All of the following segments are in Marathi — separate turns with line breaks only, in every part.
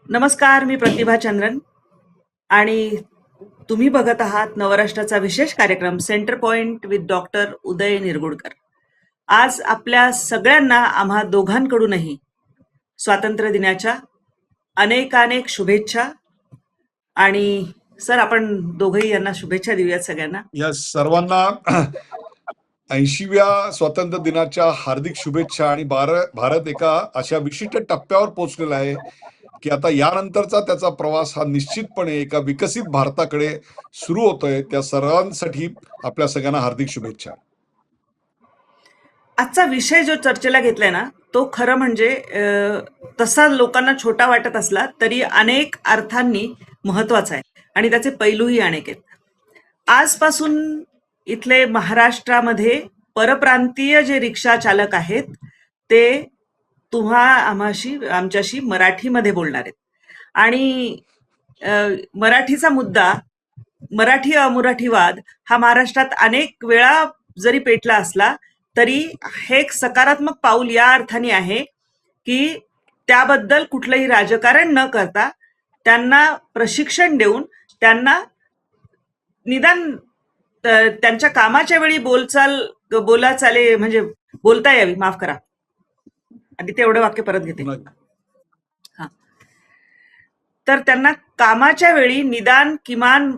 नमस्कार, मी प्रतिभा चंद्रन आणि तुम्ही बघत आहात नवराष्ट्राचा विशेष कार्यक्रम centre point with doctor Uday Nirgudkar. आज आपल्या सगळ्यांना आम्हा दोघांकडूनही स्वातंत्र्य दिनाच्या अनेकानेक शुभेच्छा. आणि सर, आपण दोघंही यांना शुभेच्छा देऊयात सगळ्यांना.
या सर्वांना 80व्या स्वातंत्र्य दिनाच्या हार्दिक शुभेच्छा. आणि भारत एका अशा विशिष्ट टप्प्यावर पोहोचलेला आहे की आता यानंतरचा त्याचा प्रवास हा निश्चितपणे एका विकसित भारताकडे सुरू होतोय. त्या सर्वांसाठी आपल्या सगळ्यांना हार्दिक शुभेच्छा.
आजचा विषय जो चर्चेला घेतलाय ना, तो खरं म्हणजे तसा लोकांना छोटा वाटत असला तरी अनेक अर्थांनी महत्वाचा आहे आणि त्याचे पैलूही अनेक आहेत. आजपासून इथले महाराष्ट्रामध्ये परप्रांतीय जे रिक्षा चालक आहेत ते आमच्याशी मराठीमध्ये बोलणार आहेत. आणि मराठीचा मुद्दा, मराठी अमराठीवाद हा महाराष्ट्रात अनेक वेळा जरी पेटला असला तरी हे एक सकारात्मक पाऊल या अर्थाने आहे की त्याबद्दल कुठलंही राजकारण न करता त्यांना प्रशिक्षण देऊन त्यांना निदान त्यांच्या कामाच्या वेळी बोलाचाले म्हणजे बोलता यावी. माफ करा, आणि ते एवढं वाक्य परत घेते. हा, तर त्यांना कामाच्या वेळी निदान किमान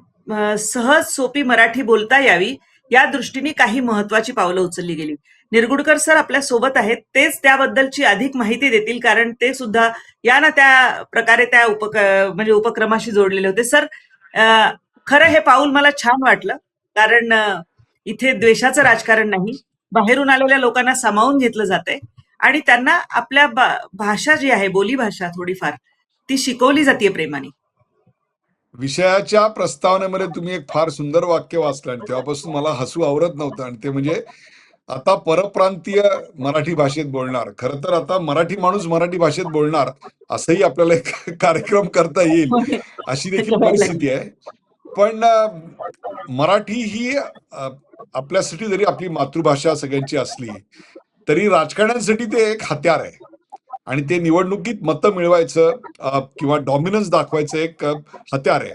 सहज सोपी मराठी बोलता यावी या दृष्टीने काही महत्वाची पावलं उचलली गेली. निरगुडकर सर आपल्या सोबत आहेत, तेच त्याबद्दलची अधिक माहिती देतील, कारण ते सुद्धा या ना त्या प्रकारे त्या उपक्रमाशी जोडलेले होते. सर, खरं हे पाऊल मला छान वाटलं, कारण इथे द्वेषाचं राजकारण नाही, बाहेरून आलेल्या लोकांना सामावून घेतलं जातंय आणि त्यांना आपल्या भाषा जी आहे, बोली भाषा थोडीफार ती शिकवली जाते प्रेमाने.
विषयाच्या प्रस्तावनेमध्ये तुम्ही एक फार सुंदर वाक्य वाचलं आणि तेव्हापासून मला हसू आवरत नव्हतं. आणि ते म्हणजे आता परप्रांतीय मराठी भाषेत बोलणार. खरं तर आता मराठी माणूस मराठी भाषेत बोलणार असंही आपल्याला एक कार्यक्रम करता येईल अशी देखील परिस्थिती आहे. पण मराठी ही आपल्यासाठी जरी आपली मातृभाषा सगळ्यांची असली तरी राजकारण्यांसाठी ते एक हत्यार आहे आणि ते निवडणुकीत मतं मिळवायचं किंवा डॉमिनन्स दाखवायचं एक हत्यार आहे.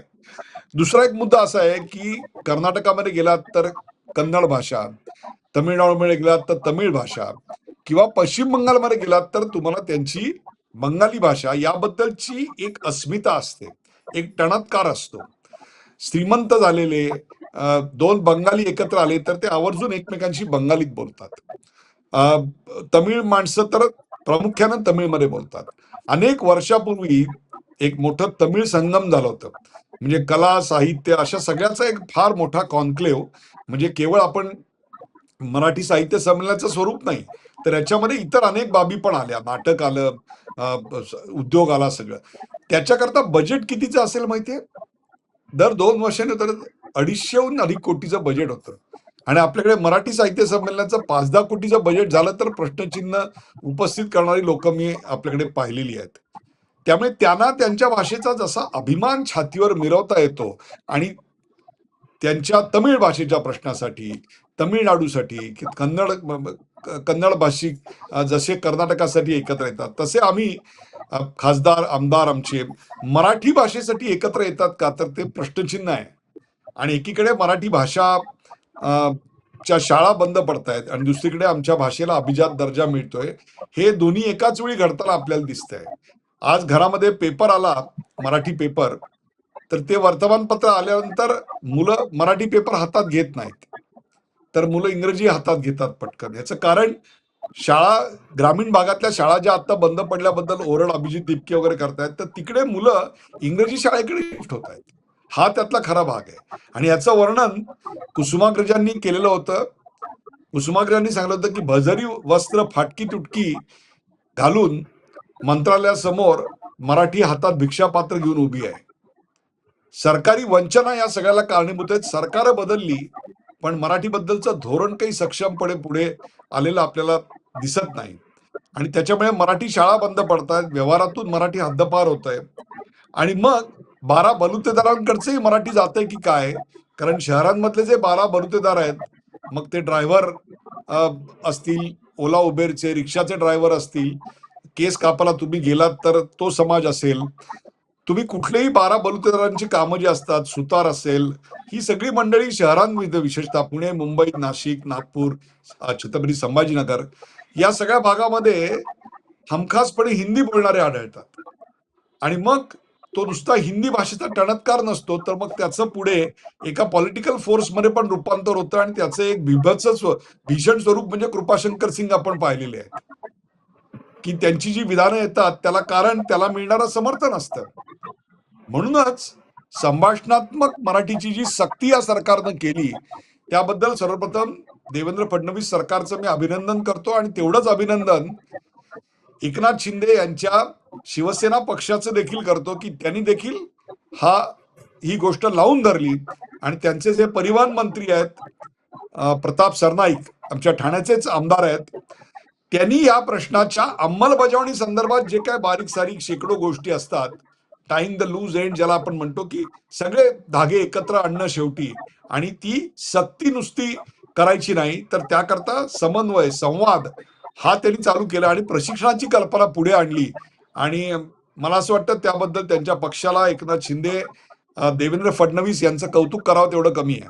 दुसरा एक मुद्दा असा आहे की कर्नाटकामध्ये गेलात तर कन्नड भाषा, तमिळनाडूमध्ये गेलात तर तमिळ भाषा, किंवा पश्चिम बंगालमध्ये गेलात तर तुम्हाला त्यांची बंगाली भाषा याबद्दलची एक अस्मिता असते, एक टणत्कार असतो. श्रीमंत झालेले दोन बंगाली एकत्र आले तर ते आवर्जून एकमेकांशी बंगालीत बोलतात. तमिळ माणसं तर प्रामुख्यानं तमिळमध्ये बोलतात. अनेक वर्षापूर्वी एक मोठं तमिळ संगम झालं होतं, म्हणजे कला साहित्य अशा सगळ्याचा एक फार मोठा कॉन्क्लेव्ह. म्हणजे केवळ आपण मराठी साहित्य संमेलनाचं स्वरूप नाही तर याच्यामध्ये इतर अनेक बाबी पण आल्या, नाटक आलं, उद्योग आला, सगळं. त्याच्याकरता बजेट कितीचं असेल माहितीये? दर 2 वर्षांनी तर 250हून अधिक कोटीचं बजेट होतं. आणि आपल्याकडे मराठी साहित्य संमेलनाचं 5-10 कोटीचं बजेट झालं तर प्रश्नचिन्ह उपस्थित करणारी लोक मी आपल्याकडे पाहिलेली आहेत. त्यामुळे त्यांना त्यांच्या भाषेचा जसा अभिमान छातीवर मिरवता येतो आणि त्यांच्या तमिळ भाषेच्या प्रश्नासाठी, तमिळनाडूसाठी, कन्नड भाषिक जसे कर्नाटकासाठी एकत्र येतात तसे आम्ही खासदार आमदार आमचे मराठी भाषेसाठी एकत्र येतात का, तर ते प्रश्नचिन्ह आहे. आणि एकीकडे मराठी भाषा च्या शाळा बंद पडतायत आणि दुसरीकडे आमच्या भाषेला अभिजात दर्जा मिळतोय. हे दोन्ही एकाच वेळी घडताना आपल्याला दिसतंय. आज घरामध्ये पेपर आला, मराठी पेपर, तर ते वर्तमानपत्र आल्यानंतर मुलं मराठी पेपर हातात घेत नाहीत, तर मुलं इंग्रजी हातात घेतात पटकन. याचं कारण शाळा, ग्रामीण भागातल्या शाळा ज्या आता बंद पडल्याबद्दल ओरड अभिजित दिपके वगैरे करतायत, तर तिकडे मुलं इंग्रजी शाळेकडे शिफ्ट होत आहेत. हा त्यातला खरा भाग आहे. आणि याचं वर्णन कुसुमाग्रजांनी केलेलं होतं. कुसुमाग्रजांनी सांगितलं होतं की भजरी वस्त्र फाटकी तुटकी घालून मंत्रालयासमोर मराठी हातात भिक्षापात्र घेऊन उभी आहे. सरकारी वंचना या सगळ्याला कारणीभूत आहेत. सरकार बदलली पण मराठीबद्दलचं धोरण काही सक्षमपणे पुढे आलेलं आपल्याला दिसत नाही. आणि त्याच्यामुळे मराठी शाळा बंद पडतायत, व्यवहारातून मराठी हद्दपार होत आहे. आणि मग 12 बलुतेदारांकडचंही मराठी जातंय की काय, कारण शहरांमधले जे 12 बलुतेदार आहेत, मग ते ड्रायव्हर असतील, ओला उबेरचे, रिक्षाचे ड्रायव्हर असतील, केस कापायला तुम्ही गेलात तर तो समाज असेल, तुम्ही कुठलेही 12 बलुतेदारांची कामं जी असतात, सुतार असेल, ही सगळी मंडळी शहरांमध्ये विशेषतः पुणे, मुंबई, नाशिक, नागपूर, छत्रपती संभाजीनगर या सगळ्या भागामध्ये हमखासपणे हिंदी बोलणारे आढळतात. आणि मग तो नुसता हिंदी भाषेचा टणत्कार नसतो, तर मग त्याचं पुढे एका पॉलिटिकल फोर्समध्ये पण रूपांतर होतं आणि त्याचं एक भीषण स्वरूप म्हणजे कृपाशंकर सिंग आपण पाहिलेले आहेत, की त्यांची जी विधानं येतात त्याला कारण त्याला मिळणारं समर्थन असतं. म्हणूनच संभाषणात्मक मराठीची जी सक्ती या सरकारनं केली त्याबद्दल सर्वप्रथम देवेंद्र फडणवीस सरकारचं मी अभिनंदन करतो. आणि तेवढंच अभिनंदन एकनाथ शिंदे यांच्या शिवसेना पक्षाचं देखील करतो, की त्यांनी देखील ही गोष्ट लावून धरली. आणि त्यांचे जे परिवहन मंत्री आहेत प्रताप सरनाईक, आमच्या ठाण्याचेच आमदार आहेत, त्यांनी या प्रश्नाच्या अंमलबजावणी संदर्भात जे काय बारीक सारीक शेकडो गोष्टी असतात, टाईंग द लूज एंड ज्याला आपण म्हणतो, की सगळे धागे एकत्र आणणं शेवटी, आणि ती सक्ती नुसती करायची नाही तर त्याकरता समन्वय संवाद हा त्यांनी चालू केला आणि प्रशिक्षणाची कल्पना पुढे आणली. आणि मला असं वाटतं त्याबद्दल त्यांच्या पक्षाला, एकनाथ शिंदे, देवेंद्र फडणवीस यांचं कौतुक करावं तेवढं कमी आहे.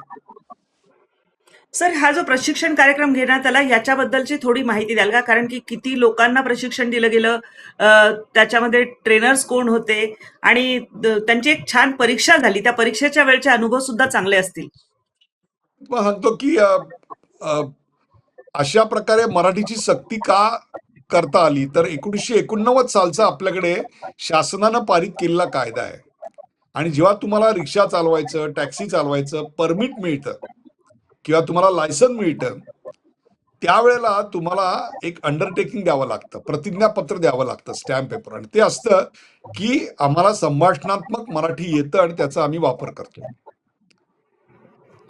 सर, हा जो प्रशिक्षण कार्यक्रम घेण्यात आला याच्याबद्दलची थोडी माहिती द्याल का? कारण की किती लोकांना प्रशिक्षण दिलं गेलं, त्याच्यामध्ये ट्रेनर्स कोण होते आणि त्यांची एक छान परीक्षा झाली, त्या परीक्षेच्या वेळचे अनुभव सुद्धा चांगले असतील.
मग म्हणतो की अशा प्रकारे मराठीची सक्ती का करता आली, तर 1989 सालचा आपल्याकडे शासनानं पारित केलेला कायदा आहे. आणि जेव्हा तुम्हाला रिक्षा चालवायचं, टॅक्सी चालवायचं परमिट मिळतं किंवा तुम्हाला लायसन मिळतं, त्यावेळेला तुम्हाला एक अंडरटेकिंग द्यावं लागतं, प्रतिज्ञापत्र द्यावं लागतं, स्टॅम्प पेपर. आणि ते असतं की आम्हाला संभाषणात्मक मराठी येतं आणि त्याचा आम्ही वापर करतो.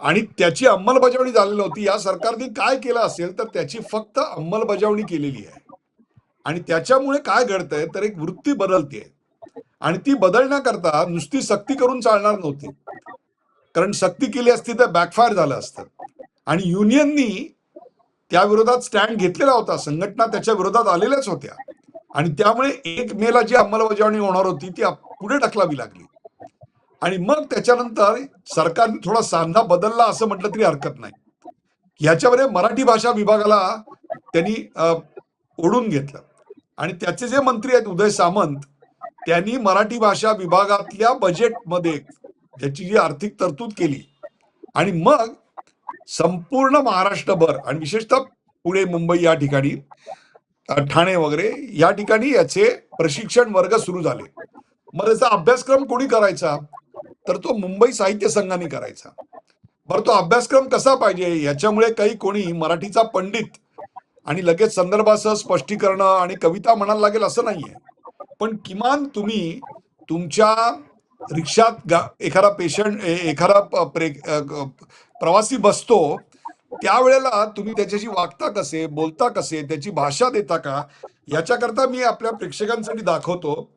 आणि त्याची अंमलबजावणी झालेली नव्हती. या सरकारने काय केलं असेल तर त्याची फक्त अंमलबजावणी केलेली आहे. आणि त्याच्यामुळे काय घडतंय तर एक वृत्ती बदलते, आणि ती बदलण्याकरता नुसती सक्ती करून चालणार नव्हती, कारण सक्ती केली असती तर बॅकफायर झालं असतं. आणि युनियननी त्या विरोधात स्टँड घेतलेला होता, संघटना त्याच्या विरोधात आलेल्याच होत्या, आणि त्यामुळे 1 मेला जी अंमलबजावणी होणार होती ती पुढे ढकलावी लागली. आणि मग त्याच्यानंतर सरकारने थोडा सांधा बदलला असं म्हटलं तरी हरकत नाही. ह्याच्यामध्ये मराठी भाषा विभागाला त्यांनी ओढून घेतलं. आणि त्याचे जे मंत्री आहेत उदय सामंत, त्यांनी मराठी भाषा विभागातल्या बजेटमध्ये त्याची जी आर्थिक तरतूद केली. आणि मग संपूर्ण महाराष्ट्रभर आणि विशेषतः पुणे, मुंबई या ठिकाणी, ठाणे वगैरे या ठिकाणी याचे प्रशिक्षण वर्ग सुरू झाले. मग त्याचा अभ्यासक्रम कोणी करायचा, तर तो मुंबई साहित्य संघाने करायचा. बरं, तो अभ्यासक्रम कसा पाहिजे, याच्यामुळे काही कोणी मराठीचा पंडित आणि लगेच संदर्भासह स्पष्टीकरण आणि कविता म्हणायला लागेल असं नाहीये. पण किमान तुम्ही तुमच्या रिक्षात एखादा पेशंट, एखादा प्रवासी बसतो, त्यावेळेला तुम्ही त्याच्याशी वागता कसे, बोलता कसे, त्याची भाषा देता का, याच्याकरता मी आपल्या प्रेक्षकांसाठी दाखवतो.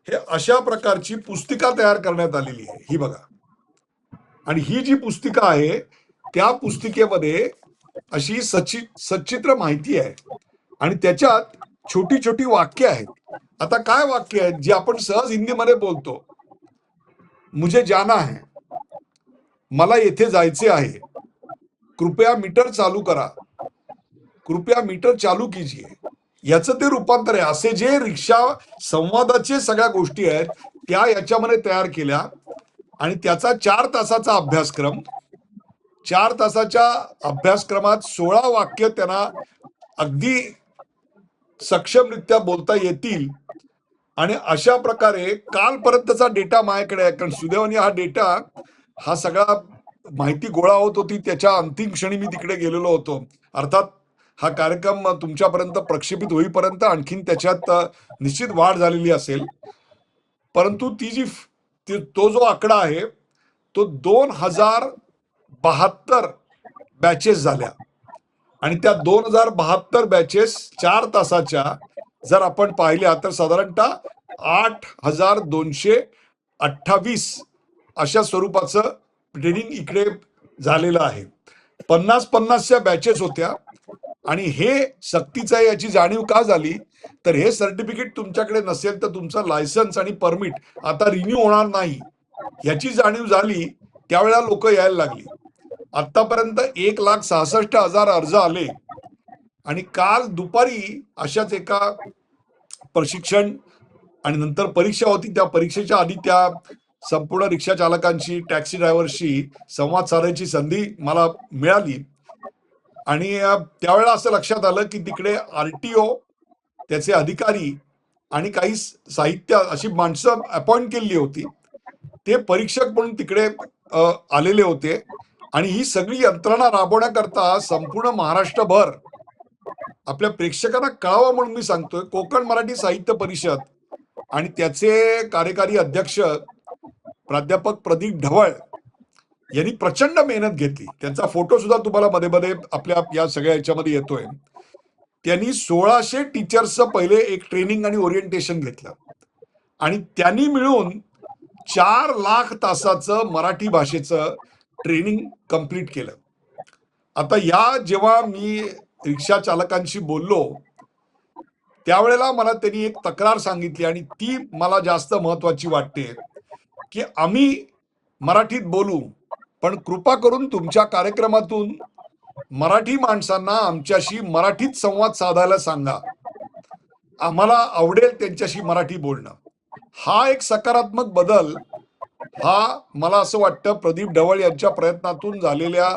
हे अशा प्रकारची पुस्तिका तयार करण्यात आलेली आहे, ही बघा. आणि ही जी पुस्तिका आहे त्या पुस्तिकेमध्ये अशी सचित्र माहिती आहे, आणि त्याच्यात छोटी छोटी वाक्य आहेत. आता काय वाक्य आहेत जी आपण सहज हिंदीमध्ये बोलतो? मुझे जाना है, मला येथे जायचे आहे, कृपया मीटर चालू करा, कृपया मीटर चालू कीजिए, याचं ते रूपांतर आहे. असे जे रिक्षा संवादाचे सगळ्या गोष्टी आहेत त्या याच्यामध्ये तयार केल्या. आणि त्याचा 4 तासाचा अभ्यासक्रम, 4 तासाच्या अभ्यासक्रमात 16 वाक्य त्यांना अगदी सक्षमरित्या बोलता येतील. आणि अशा प्रकारे कालपर्यंतचा डेटा माझ्याकडे आहे, कारण सुदैवाने हा डेटा, हा सगळा माहिती गोळा होत होती त्याच्या अंतिम क्षणी मी तिकडे गेलेलो होतो. अर्थात हा कार्यक्रम तुमच्यापर्यंत प्रक्षेपित होईपर्यंत आणखीन त्याच्यात निश्चित वाढ झालेली असेल. परंतु तो जो आकडा आहे तो 2072 बॅचेस झाल्या. आणि त्या 2072 बॅचेस 4 तासाच्या जर आपण पाहिल्या तर साधारणतः 8228 अशा स्वरूपाचं ट्रेनिंग इकडे झालेलं आहे. 50-50च्या बॅचेस होत्या. आणि हे सक्तीचं आहे याची जाणीव का झाली, तर हे सर्टिफिकेट तुमच्याकडे नसेल तर तुमचं लायसन्स आणि परमिट आता रिन्यू होणार नाही याची जाणीव झाली, त्यावेळेला लोक यायला लागली. आतापर्यंत 1,66,000 अर्ज आले आणि काल दुपारी अशाच एका प्रशिक्षण आणि नंतर परीक्षा होती, त्या परीक्षेच्या आधी त्या संपूर्ण रिक्षा चालकांशी, टॅक्सी ड्रायव्हरशी संवाद साधायची संधी मला मिळाली. आणि त्यावेळेला असं लक्षात आलं की तिकडे आरटीओ, त्याचे अधिकारी आणि काही साहित्य अशी माणसं अपॉइंट केलेली होती, ते परीक्षक म्हणून तिकडे आलेले होते. आणि ही सगळी यंत्रणा राबवण्याकरता संपूर्ण महाराष्ट्रभर आपल्या प्रेक्षकांना कळावं म्हणून मी सांगतोय, कोकण मराठी साहित्य परिषद आणि त्याचे कार्यकारी अध्यक्ष प्राध्यापक प्रदीप ढवळ यांनी प्रचंड मेहनत घेतली. त्यांचा फोटो सुद्धा तुम्हाला मध्ये मध्ये आपल्या या सगळ्या याच्यामध्ये येतोय. त्यांनी 1,600 टीचर्सचं पहिले एक ट्रेनिंग आणि ओरिएंटेशन घेतलं आणि त्यांनी मिळून 4 लाख तासाचं मराठी भाषेचं ट्रेनिंग कंप्लीट केलं. आता या जेव्हा मी रिक्षा चालकांशी बोललो त्यावेळेला मला त्यांनी एक तक्रार सांगितली आणि ती मला जास्त महत्वाची वाटते, की आम्ही मराठीत बोलू, पण कृपा करून तुमच्या कार्यक्रमातून मराठी माणसांना आमच्याशी मराठीत संवाद साधायला सांगा, आम्हाला आवडेल त्यांच्याशी मराठी बोलणं. हा एक सकारात्मक बदल, हा मला असं वाटतं प्रदीप ढवळ यांच्या प्रयत्नातून झालेल्या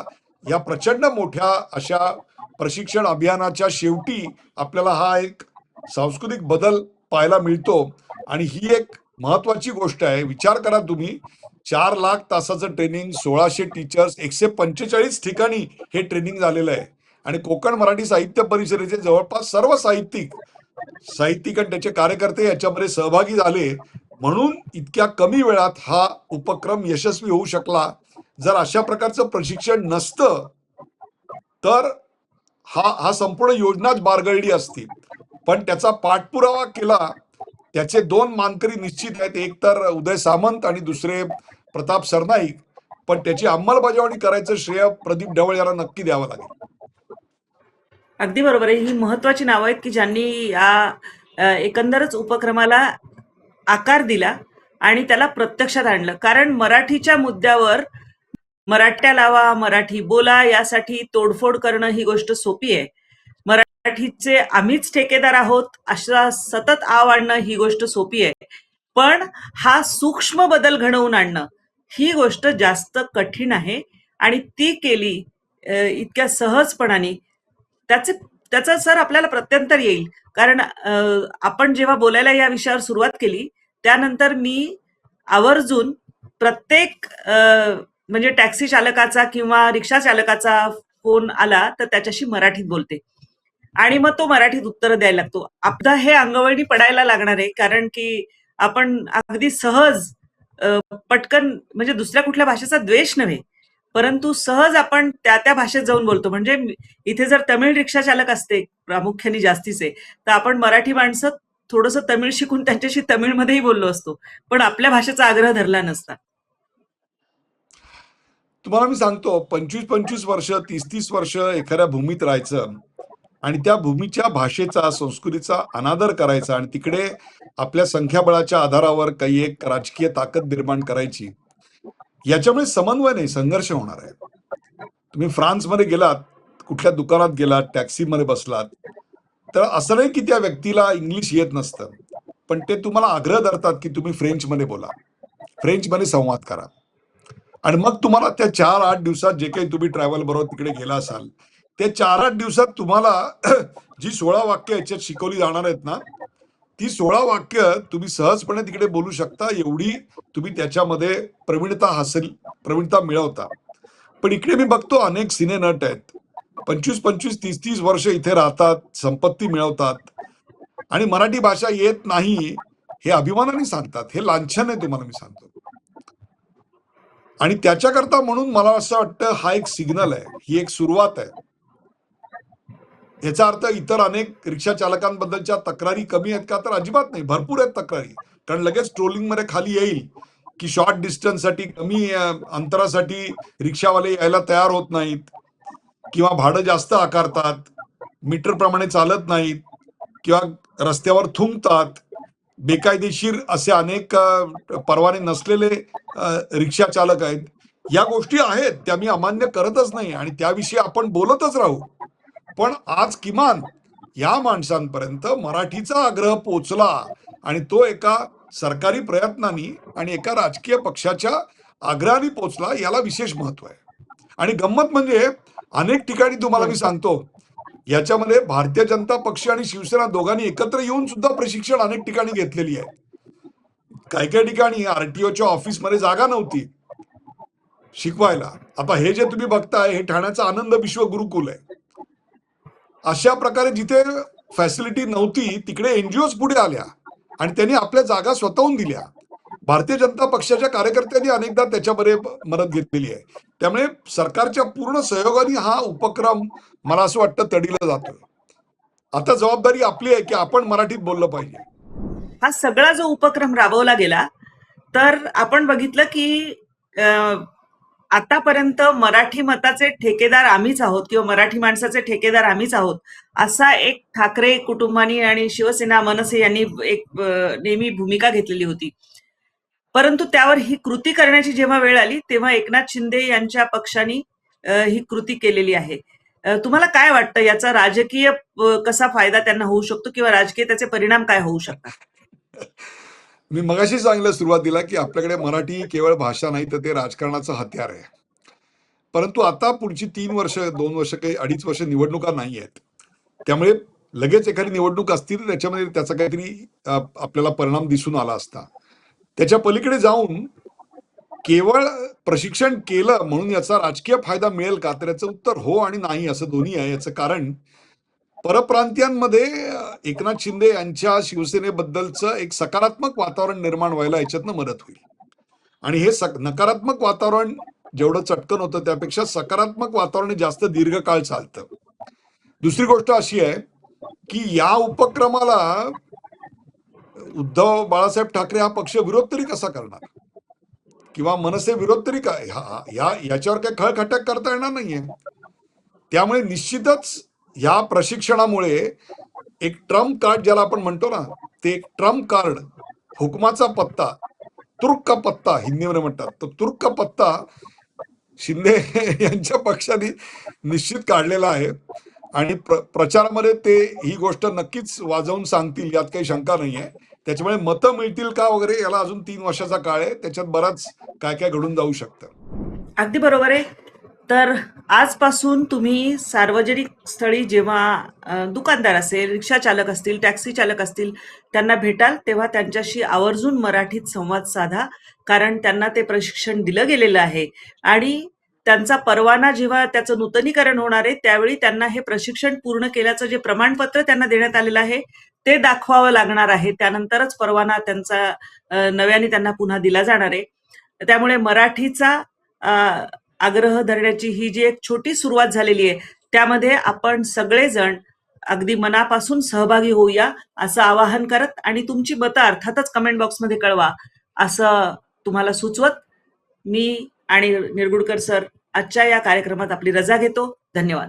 या प्रचंड मोठ्या अशा प्रशिक्षण अभियानाच्या शेवटी आपल्याला हा एक सांस्कृतिक बदल पाहायला मिळतो. आणि ही एक महत्वाची गोष्ट आहे. विचार करा तुम्ही, 4 लाख तासाचं ट्रेनिंग, 1,600 टीचर्स, 145 ठिकाणी हे ट्रेनिंग झालेलं आहे. आणि कोकण मराठी साहित्य परिषदेचे जवळपास सर्व साहित्यिक आणि त्याचे कार्यकर्ते याच्यामध्ये सहभागी झाले, म्हणून इतक्या कमी वेळात हा उपक्रम यशस्वी होऊ शकला. जर अशा प्रकारचं प्रशिक्षण नसतं तर हा संपूर्ण योजनाच बारगळली असती. पण त्याचा पाठपुरावा केला, त्याचे 2 मानकरी निश्चित आहेत, एक तर उदय सामंत आणि दुसरे प्रताप सरनाईक. पण त्याची अंमलबजावणी करायचं श्रेय प्रदीप ढवळ यांना नक्की द्यावं लागेल.
अगदी बरोबर आहे. ही महत्वाची नावं आहेत की ज्यांनी या एकंदरच उपक्रमाला आकार दिला आणि त्याला प्रत्यक्षात आणलं. कारण मराठीच्या मुद्द्यावर मराठ्या लावा, मराठी बोला यासाठी तोडफोड करणं ही गोष्ट सोपी आहे. मराठीचे आम्हीच ठेकेदार आहोत अशा सतत आव आणणं ही गोष्ट सोपी आहे. पण हा सूक्ष्म बदल घडवून आणणं ही गोष्ट जास्त कठीण आहे आणि ती केली इतक्या सहजपणाने त्याचं सर आपल्याला प्रत्युत्तर येईल. कारण आपण जेव्हा बोलायला या विषयावर सुरुवात केली त्यानंतर मी आवर्जून प्रत्येक म्हणजे टॅक्सी चालकाचा किंवा रिक्षा चालकाचा फोन आला तर त्याच्याशी मराठीत बोलते आणि मग तो मराठीत उत्तर द्यायला लागतो. आपदा हे अंगवळणी पडायला लागणार आहे, कारण की आपण अगदी सहज पटकन म्हणजे दुसऱ्या कुठल्या भाषेचा द्वेष नव्हे, परंतु सहज आपण त्या भाषेत जाऊन बोलतो. म्हणजे इथे जर तमिळ रिक्षा चालक असते प्रामुख्याने जास्तीचे, तर आपण मराठी माणसं थोडंसं तमिळ शिकून त्यांच्याशी तमिळमध्येही बोललो असतो, पण आपल्या भाषेचा आग्रह धरला नसता.
तुम्हाला मी सांगतो, 25-25 वर्ष, 30-30 वर्ष एखाद्या भूमीत राहायचं आणि त्या भूमीच्या भाषेचा, संस्कृतीचा अनादर करायचा आणि तिकडे आपल्या संख्याबळाच्या आधारावर काही एक राजकीय ताकद निर्माण करायची, याच्यामुळे समन्वय नाही, संघर्ष होणार आहे. तुम्ही फ्रान्समध्ये गेलात, कुठल्या दुकानात गेलात, टॅक्सीमध्ये बसलात, तर असं नाही की त्या व्यक्तीला इंग्लिश येत नसतं, पण ते तुम्हाला आग्रह धरतात की तुम्ही फ्रेंचमध्ये बोला, फ्रेंचमध्ये संवाद करा. आणि मग तुम्हाला त्या 4-8 दिवसात जे काही तुम्ही ट्रॅव्हल बरोबर तिकडे गेला असाल, ते 4-8 दिवसात तुम्हाला जी 16 वाक्य याच्यात शिकवली जाणार आहेत ना, ती 16 वाक्य तुम्ही सहजपणे तिकडे बोलू शकता, एवढी तुम्ही त्याच्यामध्ये प्रवीणता मिळवता. पण इकडे मी बघतो अनेक सिने नट आहेत, 25-25, 30-30 वर्ष इथे राहतात, संपत्ती मिळवतात आणि मराठी भाषा येत नाही हे अभिमानाने सांगतात. हे लांछन आहे, तुम्हाला मी सांगतो. आणि त्याच्याकरता म्हणून मला असं वाटतं हा एक सिग्नल आहे, ही एक सुरुवात आहे. याचा अर्थ इतर अनेक रिक्षा चालकांबद्दलच्या तक्रारी कमी आहेत का, तर अजिबात नाही, भरपूर आहेत तक्रारी. कारण लगेच ट्रोलिंगमध्ये खाली येईल की शॉर्ट डिस्टन्ससाठी, कमी अंतरासाठी रिक्षावाले यायला तयार होत नाहीत किंवा भाडं जास्त आकारतात. मीटरप्रमाणे चालत नाहीत किंवा रस्त्यावर थुंकतात, बेकायदेशीर असे अनेक परवाने नसलेले रिक्षा चालक आहेत. या गोष्टी आहेत, त्या मी अमान्य करतच नाही आणि त्याविषयी आपण बोलतच राहू. पण आज किमान या माणसांपर्यंत मराठीचा आग्रह पोचला आणि तो एका सरकारी प्रयत्नांनी आणि एका राजकीय पक्षाच्या आग्रहाने पोचला, याला विशेष महत्व आहे. आणि गंमत म्हणजे अनेक ठिकाणी तुम्हाला मी सांगतो, याच्यामध्ये भारतीय जनता पक्ष आणि शिवसेना दोघांनी एकत्र येऊन सुद्धा प्रशिक्षण अनेक ठिकाणी घेतलेली आहे. काही काही ठिकाणी आरटीओच्या ऑफिसमध्ये जागा नव्हती शिकवायला. आता हे जे तुम्ही बघताय हे ठाण्याचं आनंद विश्व गुरुकुल आहे. अशा प्रकारे जिथे फॅसिलिटी नव्हती तिकडे एनजीओज पुढे आल्या आणि त्यांनी आपल्या जागा स्वतःहून दिल्या. भारतीय जनता पक्षाच्या कार्यकर्त्यांनी अनेकदा त्याच्यामध्ये मदत घेतलेली आहे. त्यामुळे सरकारच्या पूर्ण सहयोगाने हा उपक्रम मला असं वाटतं तडीला जातोय. आता जबाबदारी आपली आहे की आपण मराठीत बोललं पाहिजे.
हा सगळा जो उपक्रम राबवला गेला तर आपण बघितलं की आतापर्यंत मराठी मताचे ठेकेदार आम्हीच आहोत किंवा मराठी माणसाचे ठेकेदार आम्हीच आहोत असा एक ठाकरे कुटुंबानी आणि शिवसेना मनसे यांनी एक नेहमी भूमिका घेतलेली होती. परंतु त्यावर ही कृती करण्याची जेव्हा वेळ आली तेव्हा एकनाथ शिंदे यांच्या पक्षाने ही कृती केलेली आहे. तुम्हाला काय वाटतं याचा राजकीय कसा फायदा त्यांना होऊ शकतो किंवा राजकीय त्याचे परिणाम काय होऊ शकतात?
मी मगाशी सांगितलं सुरुवातीला की आपल्याकडे मराठी केवळ भाषा नाही तर ते राजकारणाचं हत्यार आहे. परंतु आता पुढची 3 वर्ष 2 वर्ष काही 2.5 वर्ष निवडणुका नाही आहेत. त्यामुळे लगेच एखादी निवडणूक असती तर त्याच्यामध्ये त्याचा काहीतरी आपल्याला परिणाम दिसून आला असता. त्याच्या पलीकडे जाऊन केवळ प्रशिक्षण केलं म्हणून याचा राजकीय फायदा मिळेल का, तर याचं उत्तर हो आणि नाही असं दोन्ही आहे. याचं कारण परप्रांतीयांमध्ये एकनाथ शिंदे यांच्या शिवसेनेबद्दलचं एक सकारात्मक वातावरण निर्माण व्हायला याच्यातनं मदत होईल. आणि हे नकारात्मक वातावरण जेवढं चटकन होतं त्यापेक्षा सकारात्मक वातावरण जास्त दीर्घकाळ चालतं. दुसरी गोष्ट अशी आहे की या उपक्रमाला उद्धव बाळासाहेब ठाकरे हा पक्ष विरोध तरी कसा करणार किंवा मनसे विरोध तरी काय, याच्यावर काही खळखटाक करता येणार नाहीये. त्यामुळे निश्चितच या प्रशिक्षणामुळे एक ट्रम्प कार्ड ज्याला आपण म्हणतो ना, ते एक ट्रम्प कार्ड, हुकमाचा पत्ता, तुर्क पत्ता हिंदीमध्ये म्हणतात, तर तुर्क पत्ता शिंदे यांच्या पक्षाने निश्चित काढलेला आहे आणि प्रचारामध्ये ते ही गोष्ट नक्कीच वाजवून सांगतील, यात काही शंका नाहीये. त्याच्यामुळे मतं मिळतील का वगैरे याला अजून 3 वर्षाचा काळ आहे. त्याच्यात बराच काय काय घडून जाऊ शकतं.
अगदी बरोबर आहे. तर आजपासून तुम्ही सार्वजनिक स्थळी जेव्हा दुकानदार असेल, रिक्षा चालक असतील, टॅक्सी चालक असतील त्यांना भेटाल तेव्हा त्यांच्याशी आवर्जून मराठीत संवाद साधा, कारण त्यांना ते प्रशिक्षण दिलं गेलेलं आहे आणि त्यांचा परवाना जेव्हा त्याचं नूतनीकरण होणार आहे त्यावेळी त्यांना हे प्रशिक्षण पूर्ण केल्याचं जे प्रमाणपत्र त्यांना देण्यात आलेलं आहे ते दाखवावं लागणार आहे. त्यानंतरच परवाना त्यांचा नव्याने त्यांना पुन्हा दिला जाणार आहे. त्यामुळे मराठीचा आग्रह धरण्याची ही जी एक छोटी सुरुवात झालेली आहे त्यामध्ये आपण सगळेजण अगदी मनापासून सहभागी होऊया असं आवाहन करत आणि तुमची मतं अर्थातच कमेंट बॉक्समध्ये कळवा असं तुम्हाला सुचवत मी आणि निरगुडकर सर आजच्या या कार्यक्रमात आपली रजा घेतो. धन्यवाद.